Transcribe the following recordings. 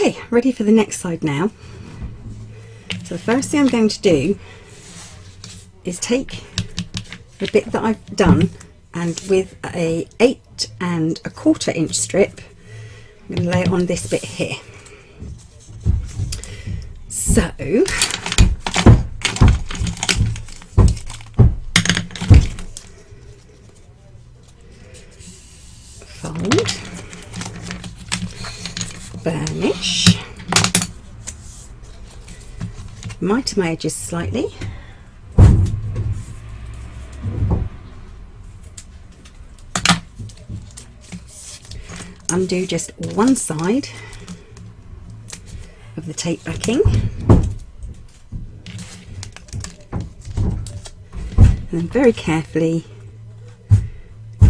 Okay, ready for the next side now. So the first thing I'm going to do is take the bit that I've done, and with a 8 1/4 inch strip, I'm going to lay it on this bit here. So fold, burnish, miter my edges slightly, undo just one side of the tape backing, and then very carefully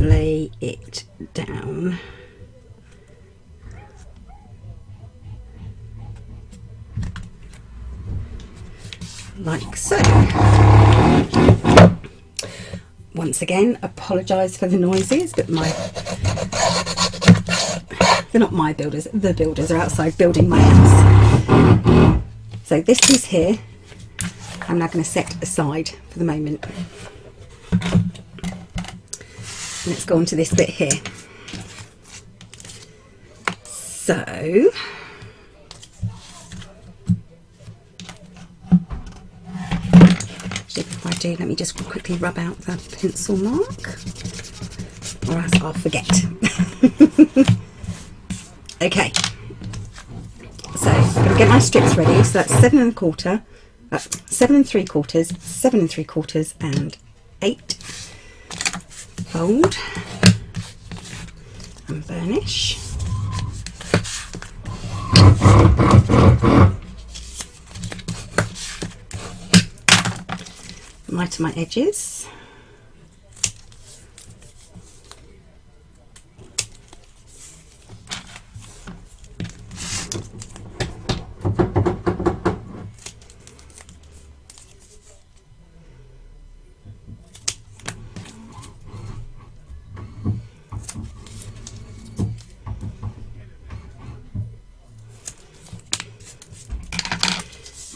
lay it down like so. Once again, apologise for the noises, but they're not my builders, the builders are outside building my house. So this piece here I'm now going to set aside for the moment. Let's go on to this bit here. So before I do, let me just quickly rub out the pencil mark, or else I'll forget. Okay, so I'm going to get my strips ready. So that's 7 1/4, 7 3/4, 7 3/4, and 8. Fold and burnish. Miter my edges.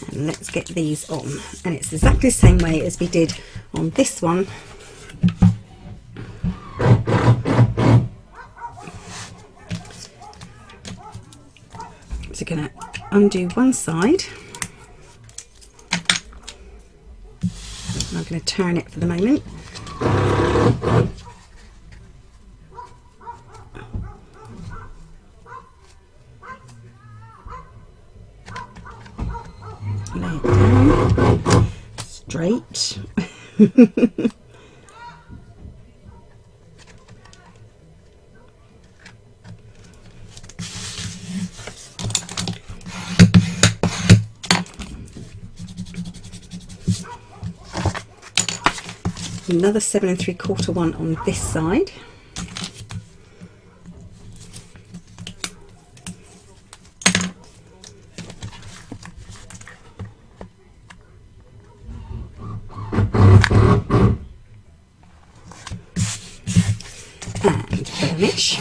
And let's get these on, and it's exactly the same way as we did on this one. So going to undo one side. I'm going to turn it for the moment. Lay it down straight. Another 7 3/4 one on this side. And burnish.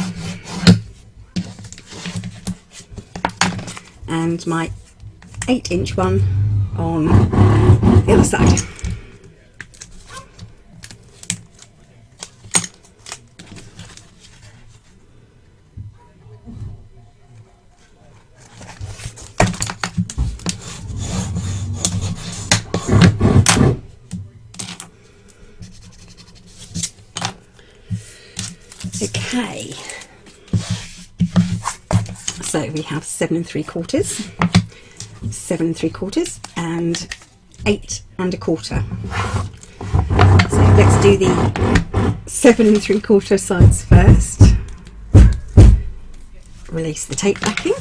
And my 8-inch one on the other side. Okay, so we have 7 3/4, 7 3/4, and 8 1/4. So let's do the 7 3/4 sides first. Release the tape backing.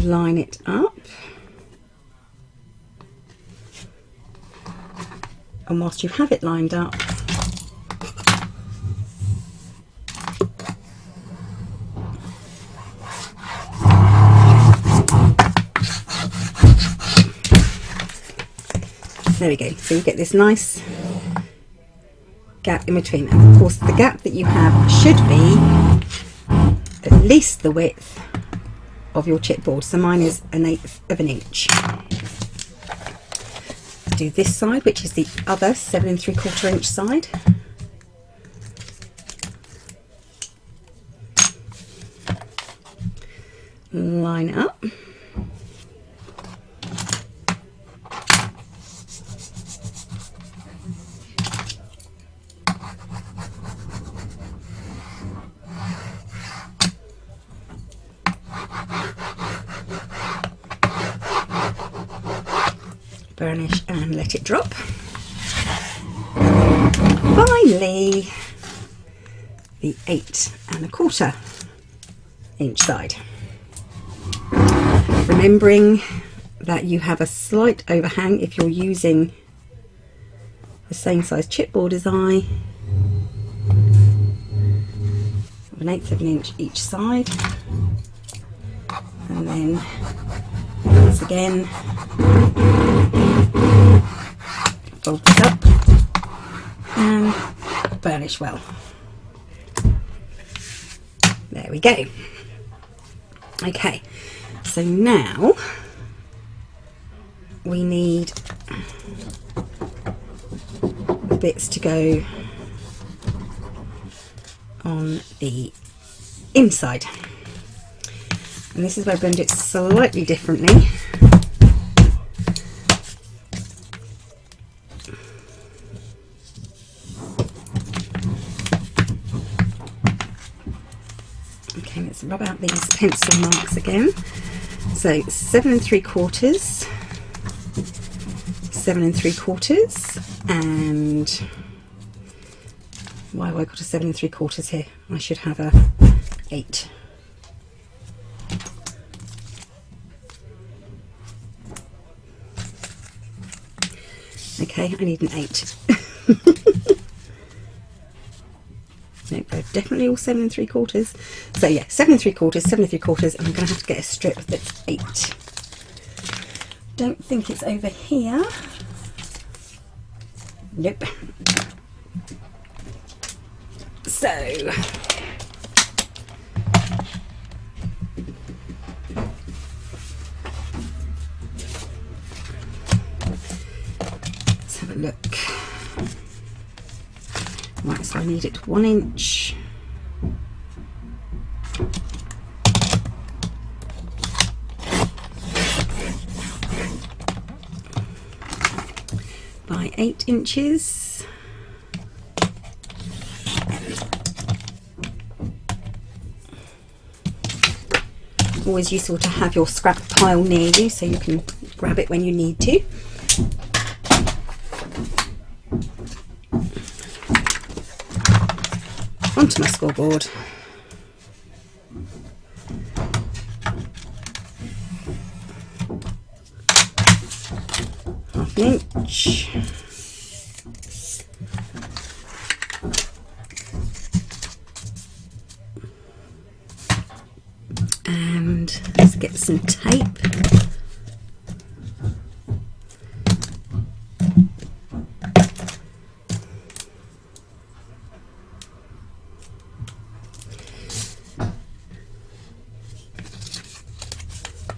Line it up. And whilst you have it lined up, there we go. So you get this nice gap in between, and of course the gap that you have should be at least the width of your chipboard. So mine is 1/8 of an inch. Do this side, which is the other 7 3/4 inch side. Line it up. Burnish and let it drop. Finally, the 8 1/4 inch side. Remembering that you have a slight overhang if you're using the same size chipboard as I. 1/8 of an inch each side, and then once again fold it up and burnish well. There we go. Okay, so now we need the bits to go on the inside, and this is where I'm going to do it slightly differently. Okay, let's rub out these pencil marks again. So 7 3/4, 7 3/4, and why have I got a 7 3/4 here? I should have a 8. Okay, I need an 8. No, they're definitely all 7 3/4. So yeah, 7 3/4, 7 3/4, and I'm going to have to get a strip that's 8. Don't think it's over here. Nope. So let's have a look. Right, so I need it 1 inch. By 8 inches. Always useful to have your scrap pile near you so you can grab it when you need to. Onto my scoreboard. Half an inch. And let's get some tape.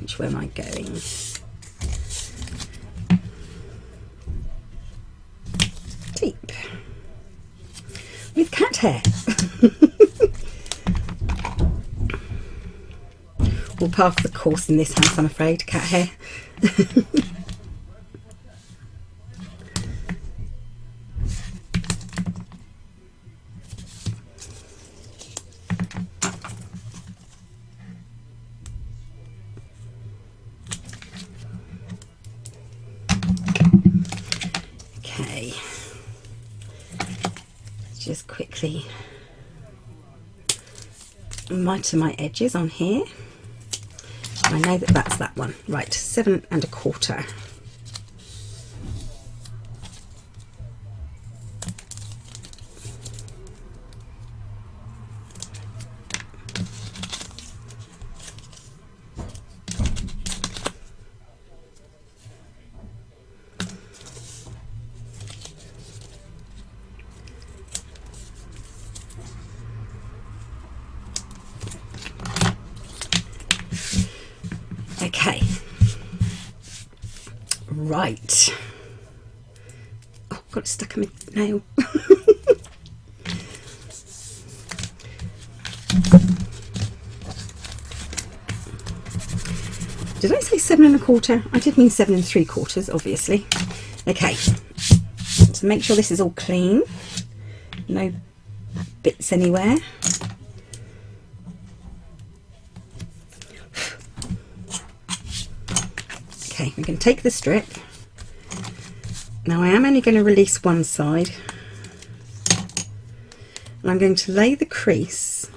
Which way am I going? Tape with cat hair. We'll pass the course in this house, I'm afraid. Cat hair. Okay, just quickly mitre my edges on here. I know that that's that one. Right, 7 1/4. Right. Oh, got it stuck in my nail. Did I say 7 1/4? I did mean 7 3/4, obviously. Okay, so make sure this is all clean, no bits anywhere. Okay, we can take the strip. Now I am only going to release one side, and I'm going to lay the crease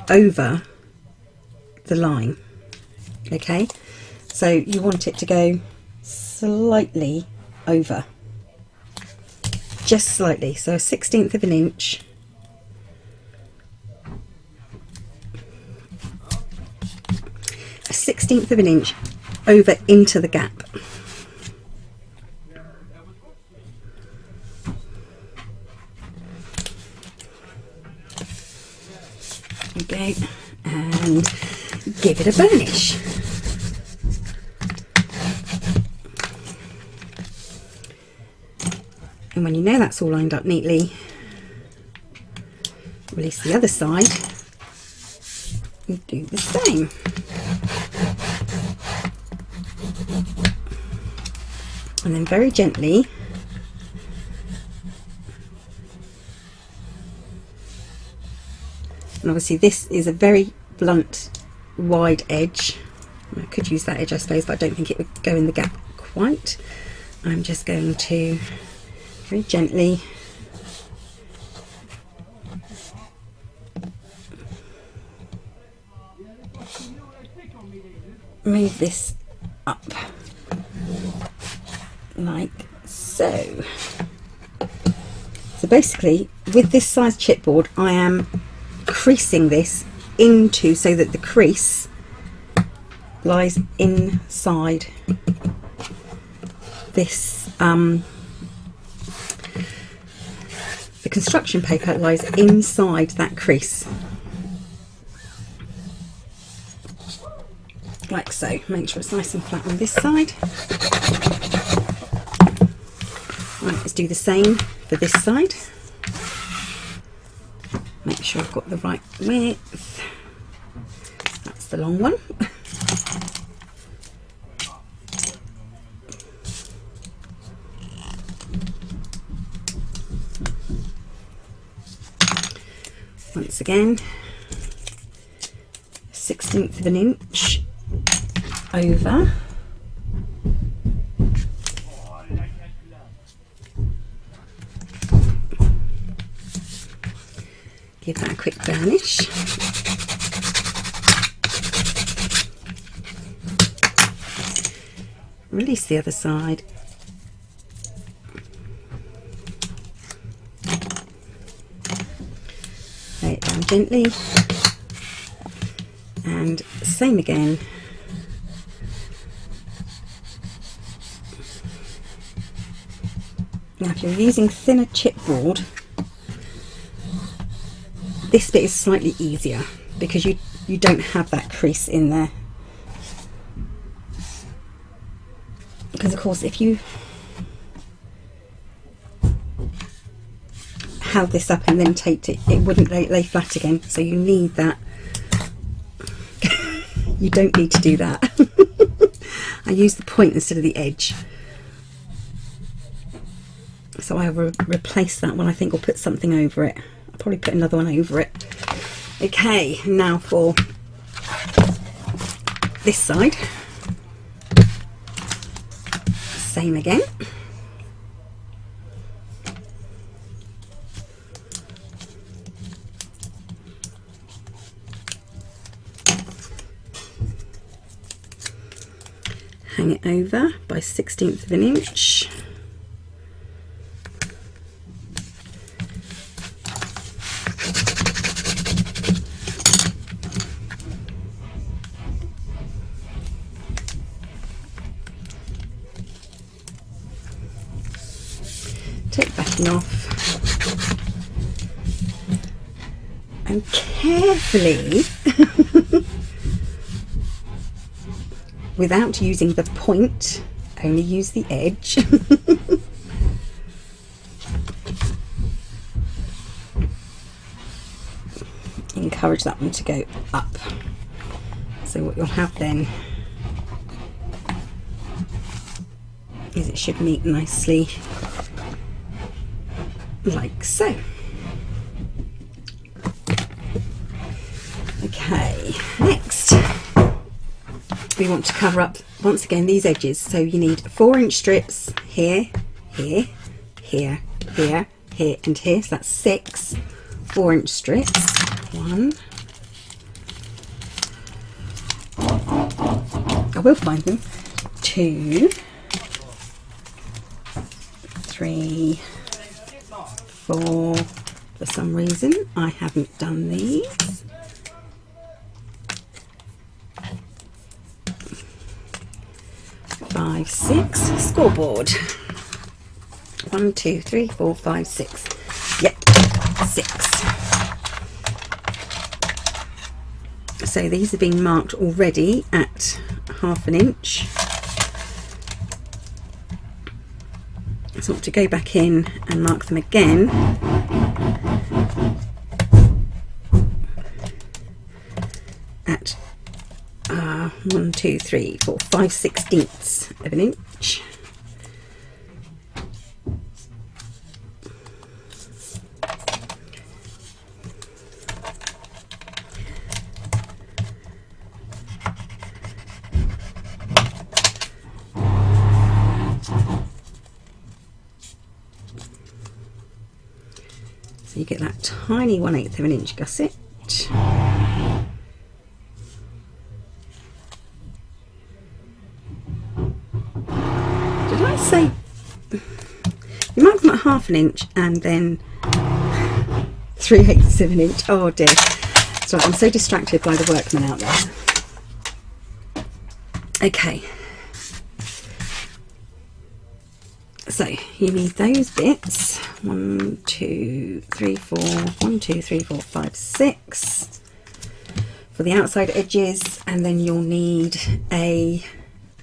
over the line. Okay, so you want it to go slightly over, just slightly, so a 1/16 of an inch. A 1/16 of an inch over into the gap. There we go, and give it a burnish. And when you know that's all lined up neatly, release the other side and do the same. And then very gently and obviously this is a very blunt wide edge. I could use that edge, I suppose, but I don't think it would go in the gap quite. I'm just going to very gently move this up like so. So basically with this size chipboard I am creasing this into, so that the crease lies inside this the construction paper lies inside that crease, like so. Make sure it's nice and flat on this side. Right, let's do the same for this side. Make sure I've got the right width. That's the long one. Once again, 1/16 of an inch over. Give that a quick burnish. Release the other side. Lay it down gently. And same again. Now if you're using thinner chipboard, this bit is slightly easier because you don't have that crease in there. Because of course if you held this up and then taped it, it wouldn't lay flat again, so you need that. You don't need to do that. I use the point instead of the edge, so I will replace that one, I think, or put something over it. I'll probably put another one over it. Okay, now for this side, same again. Hang it over by 1/16 of an inch. Take the backing off and carefully without using the point, only use the edge. Encourage that one to go up. So what you'll have then is it should meet nicely like so. Okay, next we want to cover up once again these edges, so you need 4-inch strips here, here, here, here, here and here, so that's 6 4-inch strips. 1, I will find them, 2, 3, 4, for some reason I haven't done these, 5, 6, scoreboard, 1, 2, 3, 4, 5, 6, yep, 6. So these have been marked already at 1/2 inch. So I want to go back in and mark them again. At 1, 2, 3, 4, 5/16 of an inch. So you get that tiny 1/8 of an inch gusset. Did I say you mark them at 1/2 inch and then 3/8 of an inch? Oh dear. Sorry, I'm so distracted by the workmen out there. Okay. So you need those bits, 1, 2, 3, 4, 1, 2, 3, 4, 5, 6 for the outside edges, and then you'll need a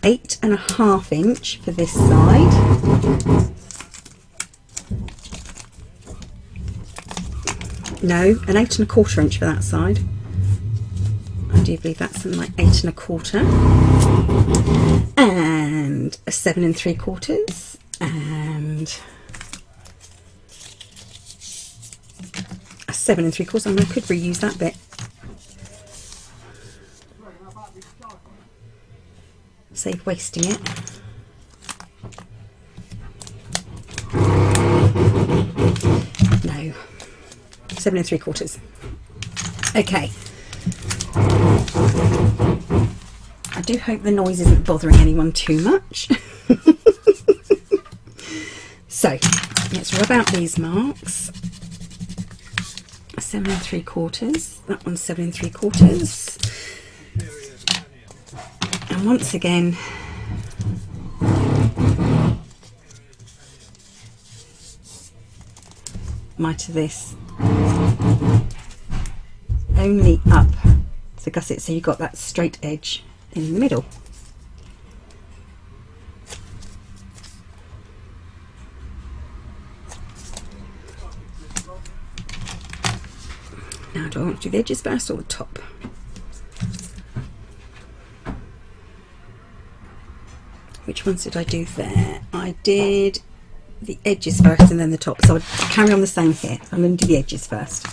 8.5 inch for this side. No, an 8.25 inch for that side. I do believe that's something like 8.25, and a 7 3/4. And a 7 3/4, and I could reuse that bit. Save wasting it. No, 7 3/4. Okay. I do hope the noise isn't bothering anyone too much. So let's rub out these marks. 7 3/4. That one's 7 3/4. And once again, miter this only up the gusset, so you've got that straight edge in the middle. Now, do I want to do the edges first or the top? Which ones did I do there? I did the edges first and then the top. So I'll carry on the same here. I'm going to do the edges first.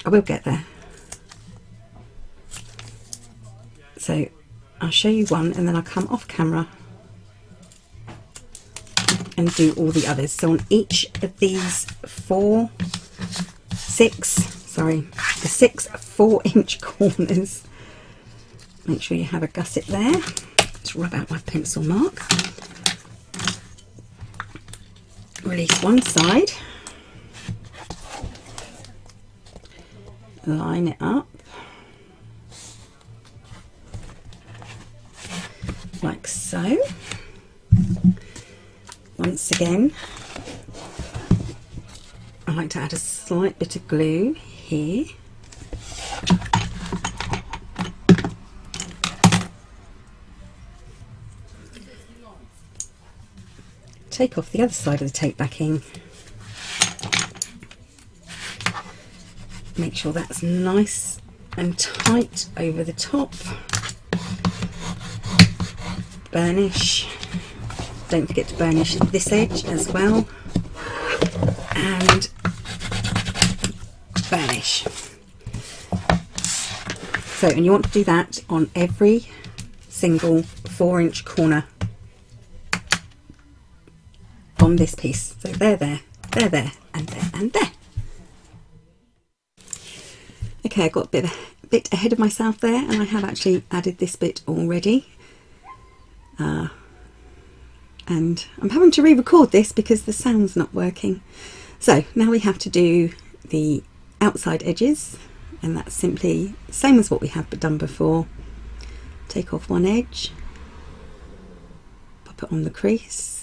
I will get there. So I'll show you one and then I'll come off camera and do all the others. So on each of these the 6 4-inch corners, make sure you have a gusset there. Let's rub out my pencil mark. Release one side, line it up like so. Once again, I like to add a slight bit of glue here. take off the other side of the tape backing. Make sure that's nice and tight over the top. Burnish. Don't forget to burnish this edge as well. And burnish. So, and you want to do that on every single 4-inch corner on this piece. So there, and there, and there. Okay, I got a bit ahead of myself there, and I have actually added this bit already. And I'm having to re-record this because the sound's not working. So now we have to do the outside edges, and that's simply same as what we have done before. Take off one edge, pop it on the crease.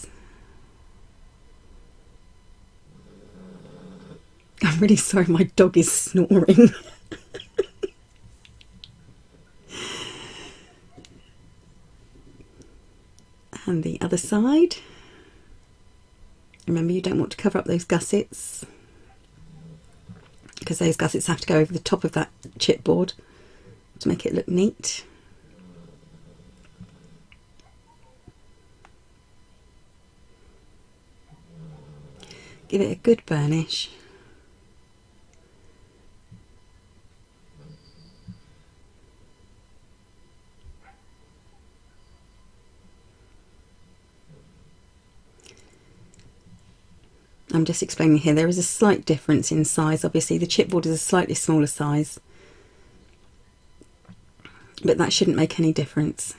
I'm really sorry, my dog is snoring. And the other side. Remember, you don't want to cover up those gussets, because those gussets have to go over the top of that chipboard to make it look neat. Give it a good burnish. I'm just explaining here, there is a slight difference in size. Obviously the chipboard is a slightly smaller size, but that shouldn't make any difference.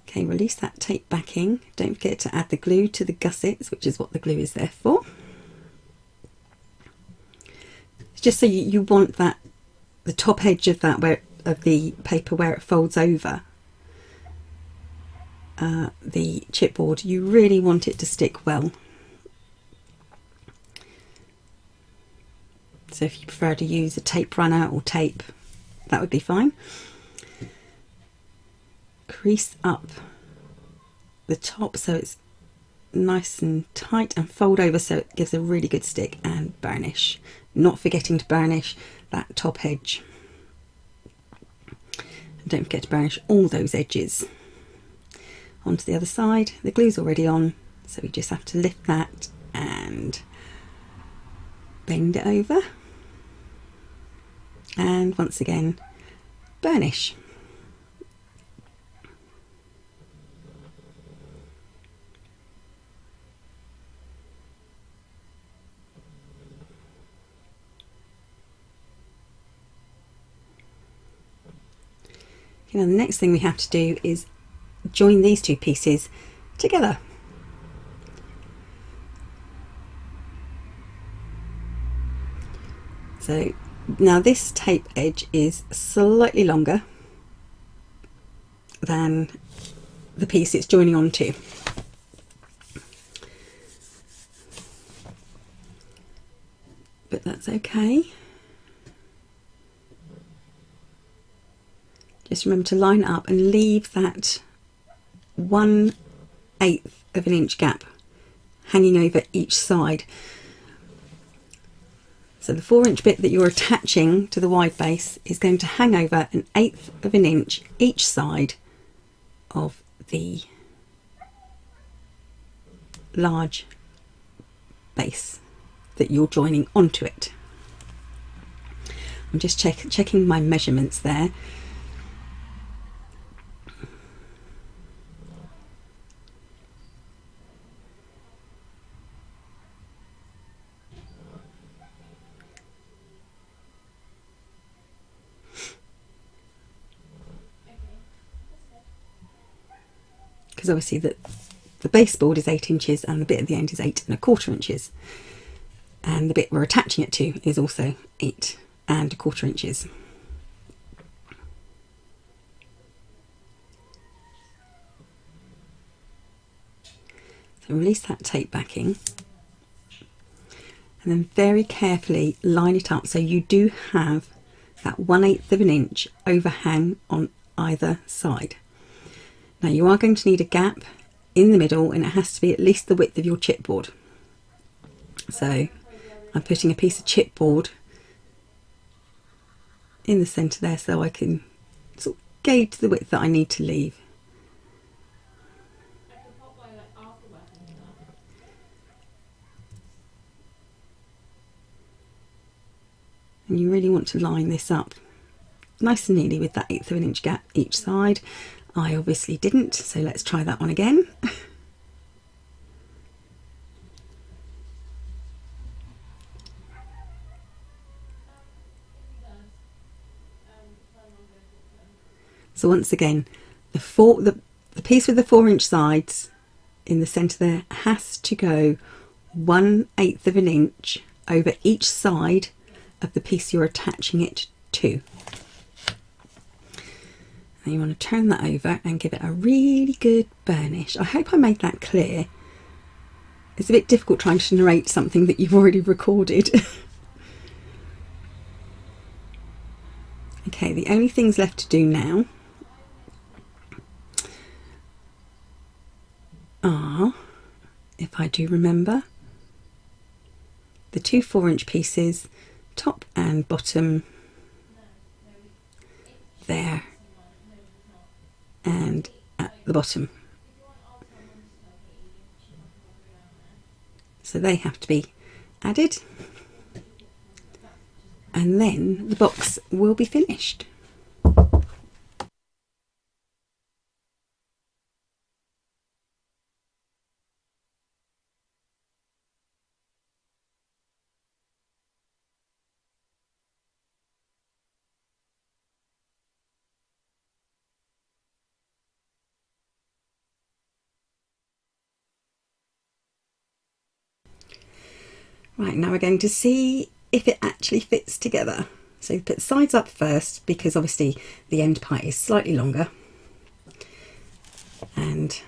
Okay, release that tape backing. Don't forget to add the glue to the gussets, which is what the glue is there for. Just so you want that, the top edge of that, of the paper where it folds over the chipboard, you really want it to stick well. So if you prefer to use a tape runner or tape, that would be fine. Crease up the top so it's nice and tight, and fold over so it gives a really good stick, and burnish. Not forgetting to burnish that top edge. And don't forget to burnish all those edges. Onto the other side, the glue's already on, so we just have to lift that and bend it over, and once again burnish. Now the next thing we have to do is join these two pieces together. So now this tape edge is slightly longer than the piece it's joining onto. But that's okay. Just remember to line up and leave that 1/8 of an inch gap hanging over each side. So the 4-inch bit that you're attaching to the wide base is going to hang over 1/8 of an inch each side of the large base that you're joining onto it. I'm just checking my measurements there. Because obviously the baseboard is 8 inches and the bit at the end is 8¼ inches, and the bit we're attaching it to is also 8¼ inches. So release that tape backing and then very carefully line it up so you do have that 1/8 of an inch overhang on either side. Now you are going to need a gap in the middle, and it has to be at least the width of your chipboard. So I'm putting a piece of chipboard in the centre there so I can sort of gauge the width that I need to leave. And you really want to line this up nice and neatly with that 1/8 of an inch gap each side. I obviously didn't, so let's try that one again. So once again, the piece with the 4-inch sides in the centre there has to go 1/8 of an inch over each side of the piece you're attaching it to. And you want to turn that over and give it a really good burnish. I hope I made that clear. It's a bit difficult trying to narrate something that you've already recorded. Okay, the only things left to do now are, if I do remember, the 2 4-inch pieces, top and bottom, there and at the bottom. So they have to be added, and then the box will be finished. Right, now we're going to see if it actually fits together. So put the sides up first, because obviously the end part is slightly longer. And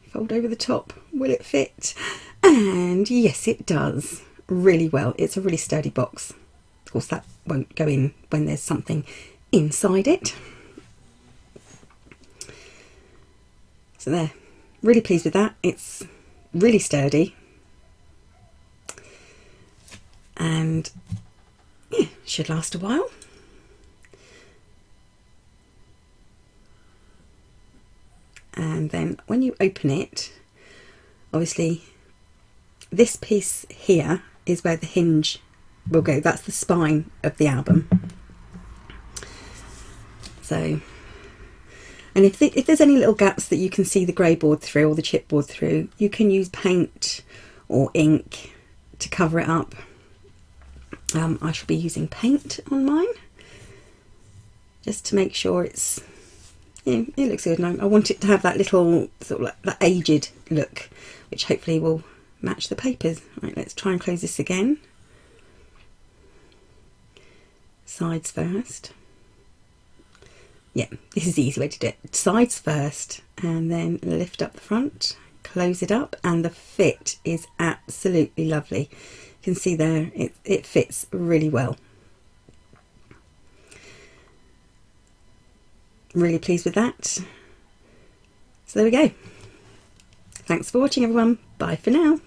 fold over the top. Will it fit? And yes, it does really well. It's a really sturdy box. Of course, that won't go in when there's something inside it. So there, really pleased with that. It's really sturdy. And yeah, should last a while. And then when you open it, obviously this piece here is where the hinge will go. That's the spine of the album. So, and if there's any little gaps that you can see the grey board through or the chipboard through, you can use paint or ink to cover it up. I shall be using paint on mine just to make sure it's, it looks good, and I want it to have that little sort of like that aged look, which hopefully will match the papers. Right, let's try and close this again. Sides first. Yeah, this is the easy way to do it. Sides first, and then lift up the front, close it up, and the fit is absolutely lovely. You can see there, it fits really well. Really pleased with that. So there we go. Thanks for watching, everyone. Bye for now.